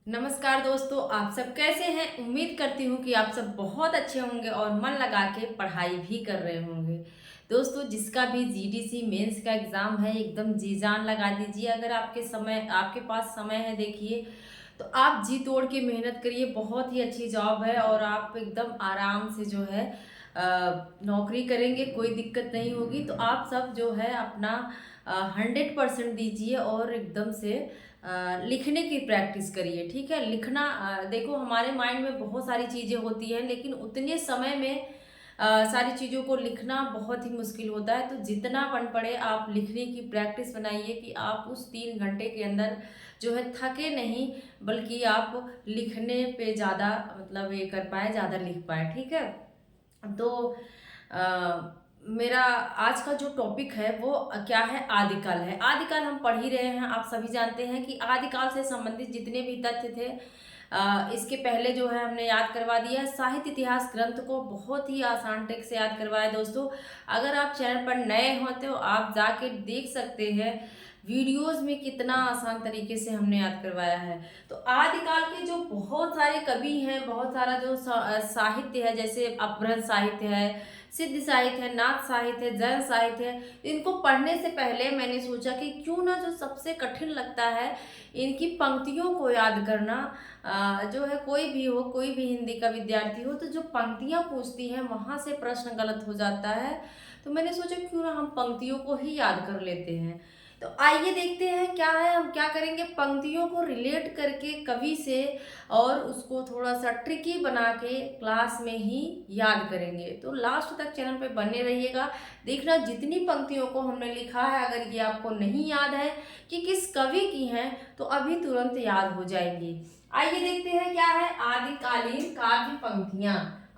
नमस्कार दोस्तों, आप सब कैसे हैं। उम्मीद करती हूँ कि आप सब बहुत अच्छे होंगे और मन लगा के पढ़ाई भी कर रहे होंगे। दोस्तों, जिसका भी जीडीसी मेंस का एग्ज़ाम है, एकदम जी जान लगा दीजिए। अगर आपके पास समय है, देखिए तो आप जी तोड़ के मेहनत करिए। बहुत ही अच्छी जॉब है और आप एकदम आराम से जो है नौकरी करेंगे, कोई दिक्कत नहीं होगी। तो आप सब जो है अपना 100% दीजिए और एकदम से लिखने की प्रैक्टिस करिए। ठीक है, लिखना देखो, हमारे माइंड में बहुत सारी चीज़ें होती हैं, लेकिन उतने समय में सारी चीज़ों को लिखना बहुत ही मुश्किल होता है। तो जितना बन पड़े आप लिखने की प्रैक्टिस बनाइए कि आप उस 3 घंटे के अंदर जो है थके नहीं, बल्कि आप लिखने पे ज़्यादा मतलब ये कर पाए, ज़्यादा लिख पाए। ठीक है, तो अ, मेरा आज का जो टॉपिक है वो क्या है, आदिकाल है। आदिकाल हम पढ़ ही रहे हैं, आप सभी जानते हैं कि आदिकाल से संबंधित जितने भी तथ्य थे इसके पहले जो है हमने याद करवा दिया है। साहित्य इतिहास ग्रंथ को बहुत ही आसान ट्रिक से याद करवाया दोस्तों। अगर आप चैनल पर नए हो तो आप जाके देख सकते हैं वीडियोस में कितना आसान तरीके से हमने याद करवाया है। तो आदिकाल के जो बहुत सारे कवि हैं, बहुत सारा जो साहित्य है, जैसे अपभ्रंश साहित्य है, सिद्ध साहित्य है, नाथ साहित्य है, जैन साहित्य है, इनको पढ़ने से पहले मैंने सोचा कि क्यों ना जो सबसे कठिन लगता है इनकी पंक्तियों को याद करना। जो है कोई भी हो, कोई भी हिंदी का विद्यार्थी हो, तो जो पंक्तियां पूछती हैं वहां से प्रश्न गलत हो जाता है। तो मैंने सोचा क्यों ना हम पंक्तियों को ही याद कर लेते हैं। तो आइए देखते हैं क्या है, हम क्या करेंगे, पंक्तियों को रिलेट करके कवि से और उसको थोड़ा सा ट्रिकी बना के क्लास में ही याद करेंगे। तो लास्ट तक चैनल पे बने रहिएगा, देखना जितनी पंक्तियों को हमने लिखा है, अगर ये आपको नहीं याद है कि किस कवि की हैं तो अभी तुरंत याद हो जाएंगी। आइए देखते हैं क्या है, आदिकालीन काव्य पंक्तियां।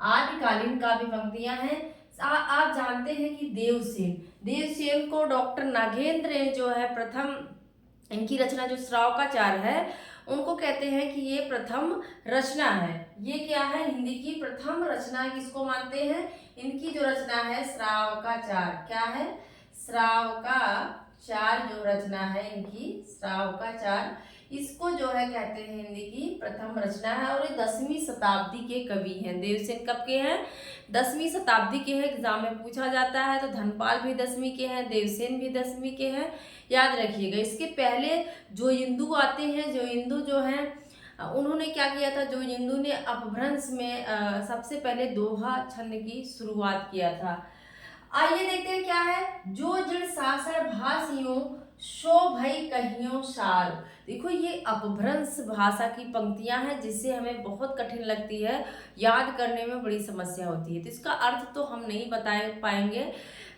आदिकालीन काव्य पंक्तियां हैं। आप जानते हैं कि देवसेन देवसेन को डॉक्टर नागेंद्र ने जो है प्रथम, इनकी रचना जो श्रावकाचार है, उनको कहते हैं कि ये प्रथम रचना है। ये क्या है, हिंदी की प्रथम रचना किसको मानते हैं, इनकी जो रचना है श्रावकाचार। क्या है, श्रावकाचार जो रचना है इनकी, श्रावकाचार, इसको जो है कहते हैं हिंदी की प्रथम रचना है। और ये 10वीं शताब्दी के कवि हैं। देवसेन कब के हैं, 10वीं शताब्दी के हैं, एग्जाम में पूछा जाता है। तो धनपाल भी 10वीं के हैं, देवसेन भी 10वीं के हैं, याद रखिएगा। इसके पहले जो इंदु आते हैं, जो इंदु जो हैं उन्होंने क्या किया था, जो इंदु ने अपभ्रंश में सबसे पहले दोहा छंद की शुरुआत किया था। आइए देखते हैं क्या है, जो जड़ सासर भाषियों शो भई कहियों सार। देखो, ये अपभ्रंश भाषा की पंक्तियां हैं जिससे हमें बहुत कठिन लगती है, याद करने में बड़ी समस्या होती है। तो इसका अर्थ तो हम नहीं बता पाएंगे,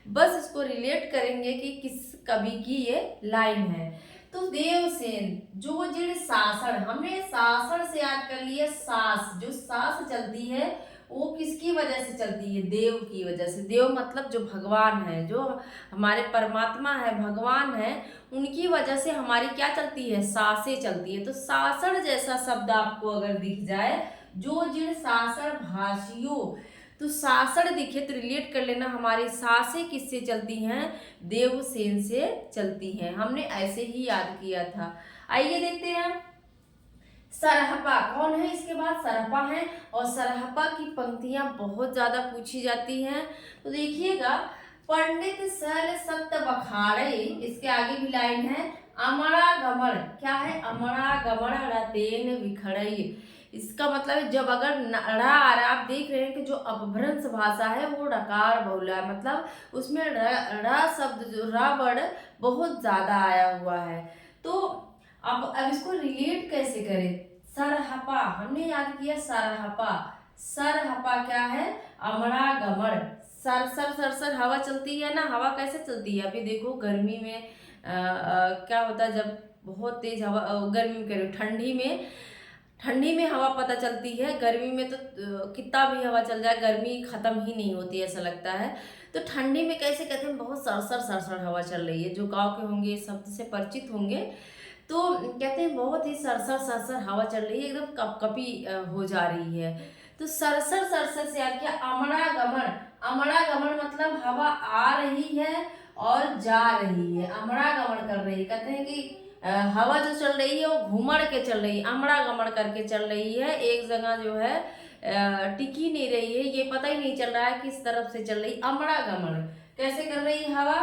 बस इसको रिलेट करेंगे कि किस कवि की ये लाइन है। तो देवसेन जो जिड़ सासर, हमने सासर से याद कर लिया। सास, जो सास चलती है वो किसकी वजह से चलती है, देव की वजह से। देव मतलब जो भगवान है, जो हमारे परमात्मा है, भगवान है, उनकी वजह से हमारी क्या चलती है, सांसें चलती है। तो सासड़ जैसा शब्द आपको अगर दिख जाए, जो जिड़ सासड़ भाषियों, तो सासड़ दिखे तो रिलेट कर लेना, हमारी सांसें किससे चलती हैं, देवसेन से चलती हैं। हमने ऐसे ही याद किया था। आइए देखते हैं, सरहपा कौन है, इसके बाद सरहपा है। और सरहपा की पंक्तियां बहुत ज्यादा पूछी जाती हैं। तो देखिएगा, पंडित सल सत्य बखाड़े, इसके आगे भी लाइन है, अमरा गमन। क्या है, अमरा गमन रतेन बिखड़ई। इसका मतलब है, जब अगर रा आ रहा, आप देख रहे हैं कि जो अपभ्रंश भाषा है वो डकार बहुला है, मतलब उसमें रा शब्द, जो रा वर्ड बहुत ज्यादा आया हुआ है। तो अब इसको रिलेट कैसे करें, सरहपा हमने याद किया, सरहपा। सरहपा क्या है, अमरा गमन। सर सर सर सर हवा चलती है ना, हवा कैसे चलती है, अभी देखो गर्मी में क्या होता है, जब बहुत तेज हवा, गर्मी में कह रही हूँ, ठंडी में हवा पता चलती है। गर्मी में तो कितना भी हवा चल जाए, गर्मी खत्म ही नहीं होती, ऐसा लगता है। तो ठंडी में कैसे कहते हैं, बहुत सरसर सरसर हवा चल रही है। जो गांव के होंगे शब्द से परिचित होंगे, तो कहते हैं बहुत ही सरसर सरसर हवा चल रही है, एकदम कपकपी हो जा रही है। तो सरसर सरसर से याद किया, अमड़ा गमन। अमड़ा गमन मतलब हवा आ रही है और जा रही है, अमड़ा गमन कर रही है। कहते हैं कि हवा जो चल रही है वो घूमड़ के चल रही है, अमड़ा गमड़ करके चल रही है, एक जगह जो है टिकी नहीं रही है, ये पता ही नहीं चल रहा है किस तरफ से चल रही, अमड़ा गमड़ कैसे कर रही है हवा,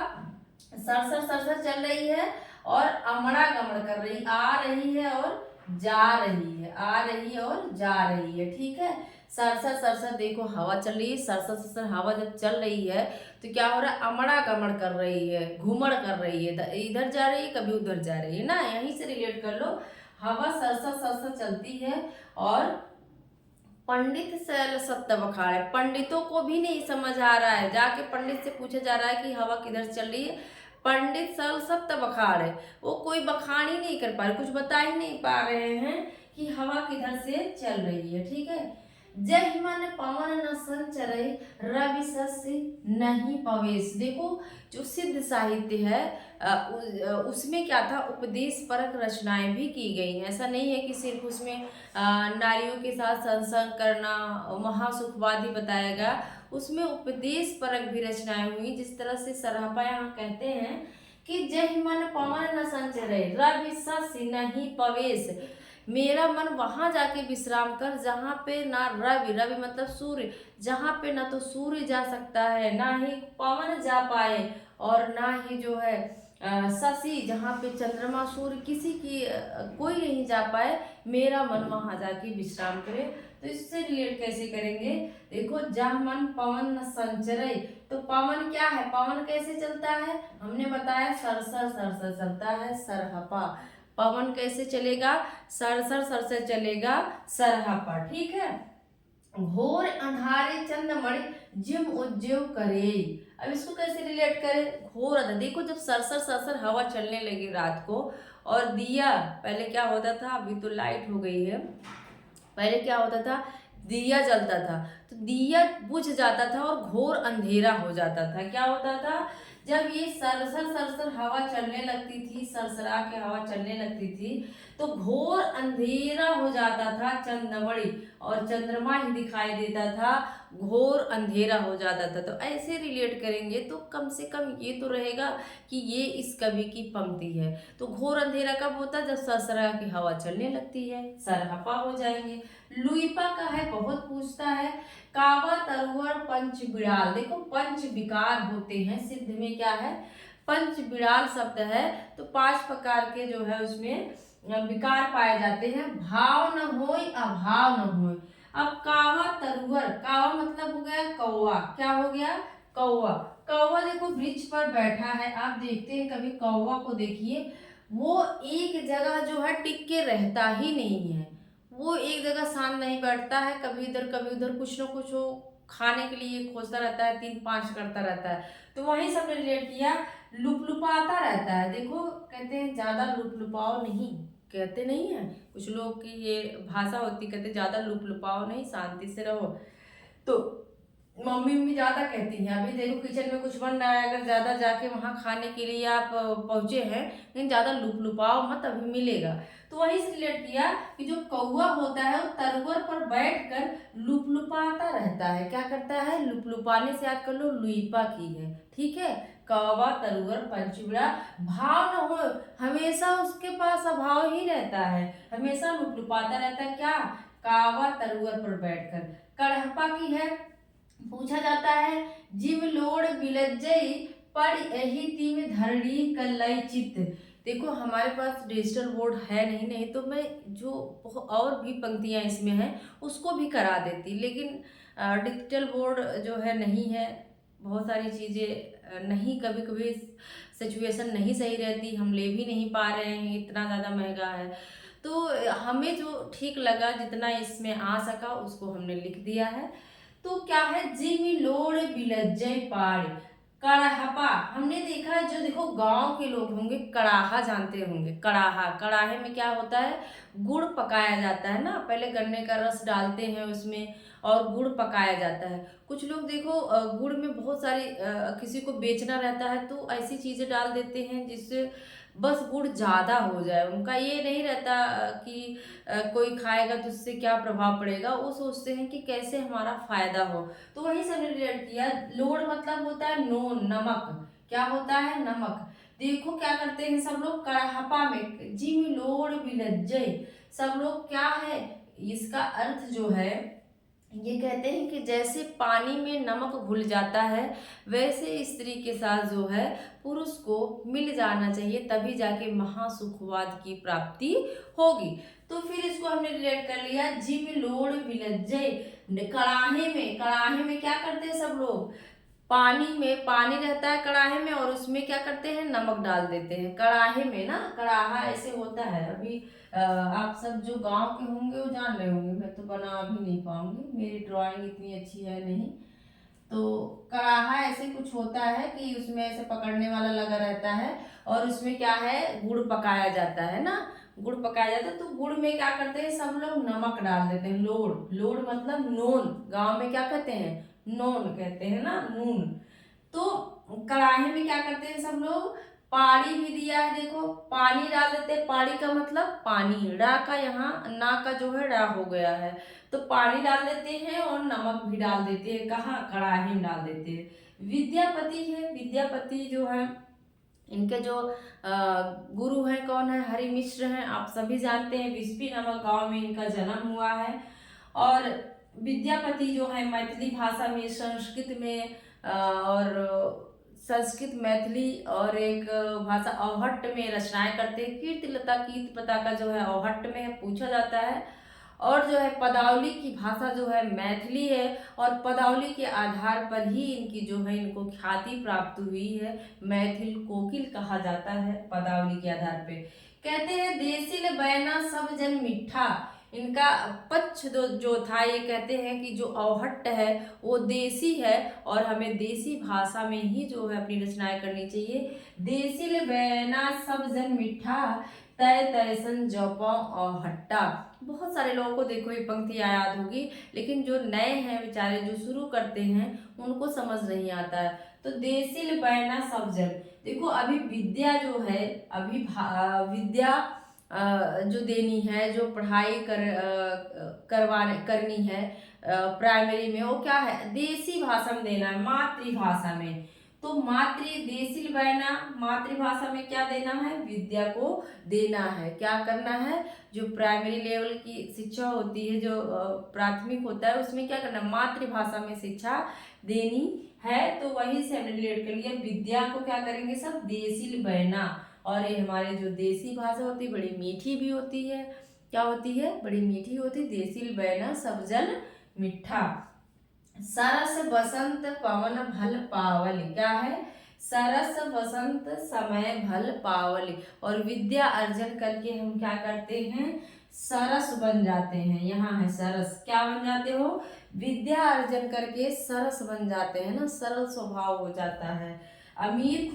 सरसर सरसर चल रही है और अमड़ा गमड़ कर रही, आ रही है और जा रही है, आ रही है और जा रही है, ठीक है। सरसर सरसर देखो हवा चल रही है, सरसर सरसर हवा जब चल रही है तो क्या हो रहा है, अमड़ा गमड़ कर रही है, घूमड़ कर रही है, इधर जा रही है कभी उधर जा रही है ना, यहीं से रिलेट कर लो। हवा सरसर सरसर चलती है और पंडित सल सत्य बखाड़े, पंडितों को भी नहीं समझ आ रहा है, जाके पंडित से पूछा जा रहा है कि हवा किधर चल रही है, पंडित सल सत्य बखाड़े, वो कोई बखान ही नहीं कर पा रहे, कुछ बता ही नहीं पा रहे हैं कि हवा किधर से चल रही है, ठीक है। जय मन पवन न संचरे रवि शशि नहीं पवेश, देखो जो सिद्ध साहित्य है उसमें क्या था, उपदेश परक रचनाएं भी की गई हैं, ऐसा नहीं है कि सिर्फ उसमें नारियों के साथ संसर्ग करना महासुखवादी बताया गया, उसमें उपदेश परक भी रचनाएं हुई, जिस तरह से सरापा यहाँ कहते हैं कि जय मन पवन न संचरे रवि शशि नहीं पवेश, मेरा मन वहां जाके विश्राम कर जहाँ पे ना रवि, रवि मतलब सूर्य, जहाँ पे ना तो सूर्य जा सकता है ना ही पवन जा पाए और ना ही जो है शशि, जहाँ पे चंद्रमा सूर्य किसी की कोई नहीं जा पाए, मेरा मन वहां जाके विश्राम करे। तो इससे रिलेट कैसे करेंगे, देखो जहाँ मन पवन न संचरे, तो पवन क्या है, पवन कैसे चलता है, हमने बताया सरसर सरसर चलता है, सरहपा, पवन कैसे चलेगा, सरसर सरसर चलेगा, सरहपा, ठीक है। घोर अंधारे चंद्रमणि जिम उज्जव करे, अब इसको कैसे रिलेट करें, घोर अंधार, देखो जब सरसर सरसर हवा चलने लगी रात को और दिया, पहले क्या होता था, अभी तो लाइट हो गई है, पहले क्या होता था, दिया जलता था तो दिया बुझ जाता था और घोर अंधेरा हो जाता था, क्या होता था, जब ये सरसर सरसर हवा चलने लगती थी, सरसरा के हवा चलने लगती थी तो घोर अंधेरा हो जाता था चंद्रमणि, और चंद्रमा ही दिखाई देता था, घोर अंधेरा हो जाता था। तो ऐसे रिलेट करेंगे तो कम से कम ये तो रहेगा कि ये इस कवि की पंक्ति है। तो घोर अंधेरा कब होता है, जब सरसरा की हवा चलने लगती है, सरहपा हो जाएंगे। लुइपा का है, बहुत पूछता है, कावा तरुवर पंच बिड़ाल, देखो पंच विकार होते हैं, सिद्ध में क्या है, पंच बिड़ाल शब्द है, तो 5 प्रकार के जो है उसमें विकार पाए जाते हैं, भाव न होय अभाव न होय। अब कावा तरुवर, कावा मतलब हो गया कौवा, क्या हो गया, कौवा, कौवा देखो वृक्ष पर बैठा है, आप देखते हैं कभी कौवा को देखिए, वो एक जगह जो है टिक के रहता ही नहीं है, वो एक जगह शांत नहीं बैठता है, कभी इधर कभी उधर कुछ न कुछ वो खाने के लिए खोजता रहता है, 3-5 करता रहता है। तो वही सबने रिलेट किया, लुपलुपाता रहता है, देखो कहते हैं ज्यादा लुपलुपाओ नहीं, कहते नहीं है कुछ लोग की ये भाषा होती, कहते ज्यादा लुपलुपाओ नहीं, शांति से रहो, तो मम्मी मम्मी ज्यादा कहती हैं, अभी देखो किचन में कुछ बन रहा है, अगर ज्यादा जाके वहां खाने के लिए आप पहुंचे हैं, लेकिन ज्यादा लुपलुपाओ मत, अभी मिलेगा। तो वही से रिलेट किया कि जो कौवा होता है वो तरवर पर बैठकर लुपलुपाता रहता है, क्या करता है, लुपलुपाने से याद कर लो लुइपा की है, ठीक है। कौवा तरुवर पंचबिड़ा, भाव न हो, हमेशा उसके पास अभाव ही रहता है, हमेशा लुपलुपाता रहता है, क्या, कावा तरुवर पर बैठकर। कड़हपा की है, पूछा जाता है, जिम लोड बिलज्जई पर यही तीम धरणी कल्लई चित्त, देखो हमारे पास डिजिटल बोर्ड है नहीं, नहीं तो मैं जो और भी पंक्तियां इसमें हैं उसको भी करा देती, लेकिन डिजिटल बोर्ड जो है नहीं है, बहुत सारी चीज़ें नहीं, कभी कभी सिचुएशन नहीं सही रहती, हम ले भी नहीं पा रहे हैं, इतना ज़्यादा महंगा है, तो हमें जो ठीक लगा जितना इसमें आ सका उसको हमने लिख दिया है। तो क्या है, जिमी लोड़ बिलज्जय पाड़, कड़ाहपा, हमने देखा है, जो देखो गांव के लोग होंगे कड़ाहा जानते होंगे, कड़ाहा, कड़ाहे में क्या होता है, गुड़ पकाया जाता है ना, पहले गन्ने का रस डालते हैं उसमें और गुड़ पकाया जाता है, कुछ लोग देखो गुड़ में बहुत सारी किसी को बेचना रहता है तो ऐसी चीजें डाल देते हैं जिससे बस गुड़ ज्यादा हो जाए, उनका ये नहीं रहता कि कोई खाएगा तो उससे क्या प्रभाव पड़ेगा, वो सोचते हैं कि कैसे हमारा फायदा हो। तो वही सब रिलेट किया, लोड मतलब होता है नून, नमक, क्या होता है, नमक, देखो क्या करते हैं सब लोग, कड़हपा में जिम लोड़ विलज्जय, सब लोग क्या है, इसका अर्थ जो है ये कहते हैं कि जैसे पानी में नमक घुल जाता है वैसे स्त्री के साथ जो है पुरुष को मिल जाना चाहिए, तभी जाके महासुखवाद की प्राप्ति होगी। तो फिर इसको हमने रिलेट कर लिया, जिम लोड़ विलज्जय, कड़ाहे में क्या करते हैं सब लोग, पानी में पानी रहता है कड़ाहे में और उसमें क्या करते हैं, नमक डाल देते हैं कड़ाहे में ना, कड़ाहा ऐसे होता है। अभी आप सब जो गांव के होंगे वो जान रहे होंगे, मैं तो बना भी नहीं पाऊंगी, मेरी ड्राइंग इतनी अच्छी है नहीं। तो कड़ाहा ऐसे कुछ होता है कि उसमें ऐसे पकड़ने वाला लगा रहता है और उसमें क्या है, गुड़ पकाया जाता है ना, गुड़ पकाया जाता है। तो गुड़ में क्या करते हैं सब लोग, नमक डाल देते हैं, लोड़, लोड़ मतलब नून, गांव में क्या कहते हैं, नून कहते हैं ना, नून। तो कढ़ाई में क्या करते हैं सब लोग, पानी भी दिया है, देखो पानी डाल देते हैं, पानी का मतलब पानी, रा का यहाँ ना का जो है रा हो गया है, तो पानी डाल देते हैं और नमक भी डाल देते हैं, कहाँ, कढ़ाई में डाल देते हैं। विद्यापति है, विद्यापति जो है इनके जो गुरु हैं कौन है, हरि मिश्र हैं, आप सभी जानते हैं, विस्पी नामक गांव में इनका जन्म हुआ है। और विद्यापति जो है मैथिली भाषा में, संस्कृत में और संस्कृत, मैथिली और एक भाषा अवहट्ट में रचनाएं करते हैं। कीर्तिलता कीर्तिपता का जो है अवहट्ट में पूछा जाता है। और जो है पदावली की भाषा जो है मैथिली है, और पदावली के आधार पर ही इनकी जो है इनको ख्याति प्राप्त हुई है, मैथिल कोकिल कहा जाता है पदावली के आधार पे। कहते हैं देसिल बैना सब जन मिठा, इनका पक्ष जो था, ये कहते हैं कि जो अवहट्ट है वो देसी है और हमें देसी भाषा में ही जो है अपनी रचनाएं करनी चाहिए। देसिल बैना सब जन मिठा, तय तयसन जपौ और हट्टा। बहुत सारे लोगों को देखो ये पंक्ति याद होगी, लेकिन जो नए हैं बेचारे, जो शुरू करते हैं, उनको समझ नहीं आता है। तो देसिल बैना सब जन, देखो अभी विद्या जो है, अभी विद्या जो देनी है, जो पढ़ाई करनी है प्राइमरी में, वो क्या है, देसी भाषा में देना है, मातृभाषा में। तो देसिल बैना, मातृभाषा में क्या देना है, विद्या को देना है। क्या करना है, जो प्राइमरी लेवल की शिक्षा होती है, जो प्राथमिक होता है, उसमें क्या करना है, मातृभाषा में शिक्षा देनी है। तो वहीं से हमने रिलेट कर लिया, विद्या को क्या करेंगे सब, देसिल बैना। और ये हमारी जो देसी भाषा होती है बड़ी मीठी भी होती है, क्या होती है, बड़ी मीठी होती है। देसिल बैना सब जन मिठा, सरस बसंत पवन भल पावली, क्या है, सरस बसंत समय भल पावली। और विद्या अर्जन करके हम क्या करते हैं, सरस बन जाते हैं। यहाँ है सरस, क्या बन जाते हो, विद्या अर्जन करके सरस बन जाते हैं ना, सरल स्वभाव हो जाता है। अमीर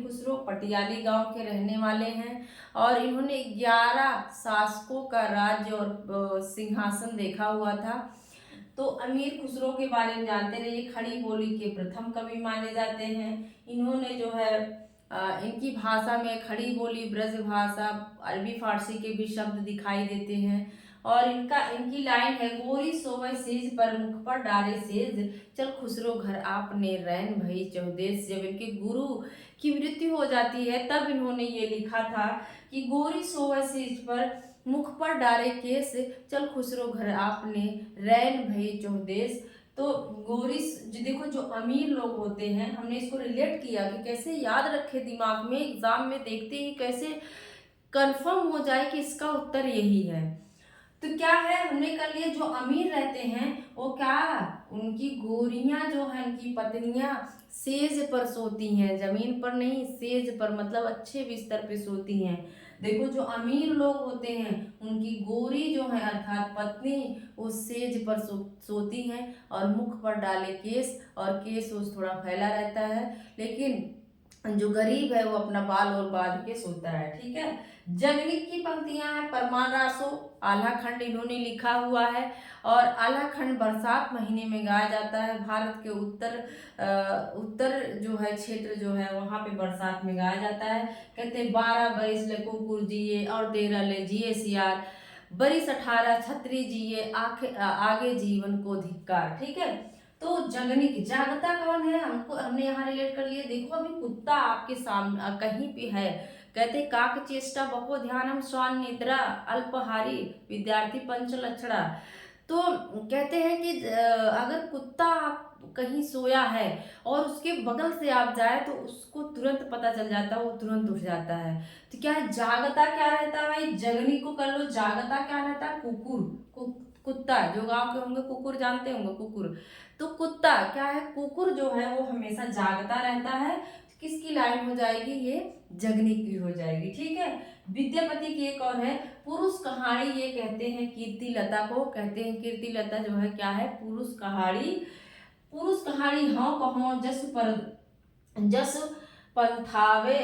खुसरो पटियाली गांव के रहने वाले हैं और इन्होंने 11 शासकों का राज्य और सिंहासन देखा हुआ था। तो अमीर खुसरो के बारे में जानते रहे, ये खड़ी बोली के प्रथम कवि माने जाते हैं। इन्होंने जो है इनकी भाषा में खड़ी बोली, ब्रज भाषा, अरबी फारसी के भी शब्द दिखाई देते हैं। और इनकी लाइन है, गोरी सोवै सेज पर मुख पर डारे सेज, चल खुसरो घर आपने रैन भई चौदेश। जब इनके गुरु की मृत्यु हो जाती है तब इन्होंने ये लिखा था कि गोरी सोवै सेज पर मुख पर डारे केस, चल खुसरो घर आपने रैन भई चौदेश। तो गोरी देखो, जो अमीर लोग होते हैं, हमने इसको रिलेट किया कि कैसे याद रखे दिमाग में, एग्जाम में देखते ही कैसे कंफर्म हो जाए कि इसका उत्तर यही है। तो क्या है, हमने कर लिया, जो अमीर रहते हैं वो क्या, उनकी गोरियां जो है, उनकी पत्नियां सेज पर सोती हैं, जमीन पर नहीं, सेज पर मतलब अच्छे बिस्तर पे सोती हैं। देखो जो अमीर लोग होते हैं उनकी गोरी जो है अर्थात पत्नी, वो सेज पर सोती हैं और मुख पर डाले केस, और केस वो थोड़ा फैला रहता है, लेकिन जो गरीब है वो अपना बाल और बांध के सोता है। ठीक है, जगनिक की पंक्तियां हैं, परमान रासो आल्हा खंड इन्होंने लिखा हुआ है, और आल्हा खंड बरसात महीने में गाया जाता है। भारत के उत्तर जो है क्षेत्र जो है वहाँ पे बरसात में गाया जाता है। कहते हैं 12 बरिस ले कुकुर जिए और 13 ले जिए सियार, बरिस 18 छतरी जिए आगे जीवन को धिक्कार। ठीक है, तो जगनिक, जागता कौन है, हमको हमने यहाँ रिलेट कर लिया। देखो अभी कुत्ता आपके सामने कहीं पे है, कहते काक चेष्टा बको ध्यानम स्वान निद्रा अल्पहारी विद्यार्थी पंच लक्षणा। तो कहते हैं कि अगर कुत्ता कहीं सोया है और उसके बगल से आप जाए तो उसको तुरंत पता चल जाता है, वो तुरंत उठ जाता है। तो क्या है, जागता क्या रहता है भाई, जगनी को कर लो, जागता क्या रहता है, कुकुर, कुत्ता, जो गांव के होंगे कुकुर जानते होंगे, कुकुर। तो कुत्ता क्या है, कुकुर जो है वो हमेशा जागता रहता है। किसकी लाइन हो जाएगी, ये जगनी की हो जाएगी, ठीक है। विद्यापति की एक और है, पुरुष कहानी, ये कहते हैं कीर्ति लता को, कहते हैं कीर्ति लता जो है क्या है, पुरुष कहानी, पुरुष कहानी हाँ कहो जस पर जस पंथावे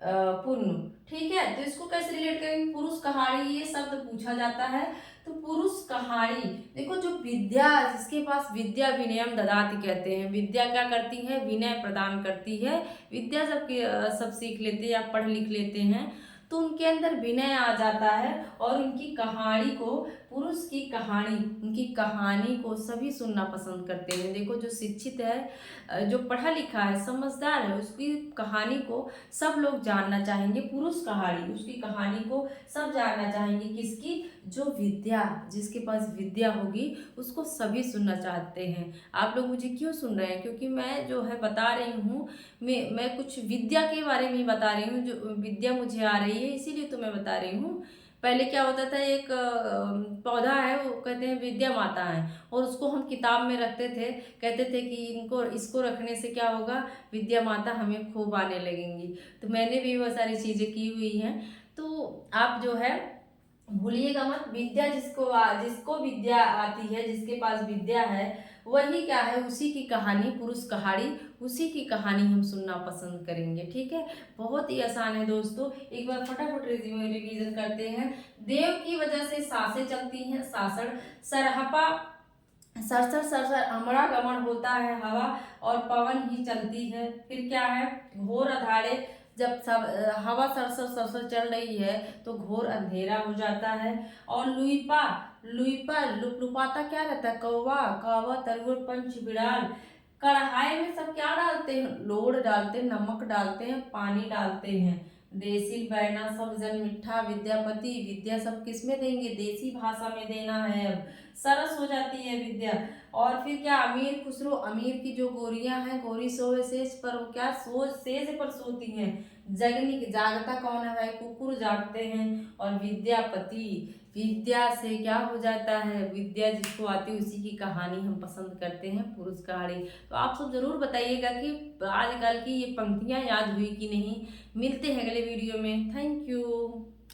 पुण्य, ठीक है। तो इसको कैसे रिलेट करेंगे, पुरुष कहानी, ये शब्द पूछा जाता है। तो पुरुष कहानी, देखो जो विद्या, जिसके पास विद्या विनयम ददाति कहते हैं, विद्या क्या करती है, विनय प्रदान करती है। विद्या सब सीख लेते हैं या पढ़ लिख लेते हैं तो उनके अंदर विनय आ जाता है और उनकी कहानी को, पुरुष की कहानी, उनकी कहानी को सभी सुनना पसंद करते हैं। देखो जो शिक्षित है, जो पढ़ा लिखा है, समझदार है, उसकी कहानी को सब लोग जानना चाहेंगे, पुरुष कहानी, उसकी कहानी को सब जानना चाहेंगे। किसकी, जो विद्या, जिसके पास विद्या होगी उसको सभी सुनना चाहते हैं। आप लोग मुझे क्यों सुन रहे हैं, क्योंकि मैं जो है बता रही हूँ, मैं कुछ विद्या के बारे में बता रही हूँ, जो विद्या मुझे आ रही है इसीलिए तो मैं बता रही हूँ। पहले क्या होता था, एक पौधा है, वो कहते हैं विद्या माता है, और उसको हम किताब में रखते थे, कहते थे कि इनको, इसको रखने से क्या होगा, विद्या माता हमें खूब आने लगेंगी। तो मैंने भी वो सारी चीज़ें की हुई हैं। तो आप जो है भूलिएगा मत, विद्या जिसको विद्या आती है, जिसके पास विद्या है, वही क्या है, उसी की कहानी, पुरुष कहानी, उसी की कहानी हम सुनना पसंद करेंगे, ठीक है। बहुत ही आसान है दोस्तों, एक बार फटाफट रिवीजन करते हैं। देव की वजह से सांसें चलती हैं, सासड़, सरहपा, सरसर सरसर अमरा गमन होता है हवा और पवन ही चलती है। फिर क्या है, घोर अधाड़े, जब सब हवा सरसर सरसर चल रही है तो घोर अंधेरा हो जाता है। और लुइपा, लुइपा लुपाता क्या रहता है, कौवा, कौवा तरगुल पंच बिड़ाल। कढ़ाई में सब क्या डालते हैं, लोड़ डालते हैं, नमक डालते हैं, पानी डालते हैं। देसी बैना सब जन मिठा विद्यापति, विद्या सब किस में देंगे, देसी भाषा में देना है। अब सरस हो जाती है विद्या। और फिर क्या, अमीर खुसरो, अमीर की जो गोरियां हैं, गोरी सोए सेज पर, वो क्या सो सेज पर सोती हैं। जगनी, जागता कौन है भाई, कुकुर जागते हैं। और विद्यापति, विद्या से क्या हो जाता है, विद्या जिसको आती है उसी की कहानी हम पसंद करते हैं, पुरुष कहानी। तो आप सब जरूर बताइएगा कि आजकल की ये पंक्तियां याद हुई कि नहीं। मिलते हैं अगले वीडियो में, थैंक यू।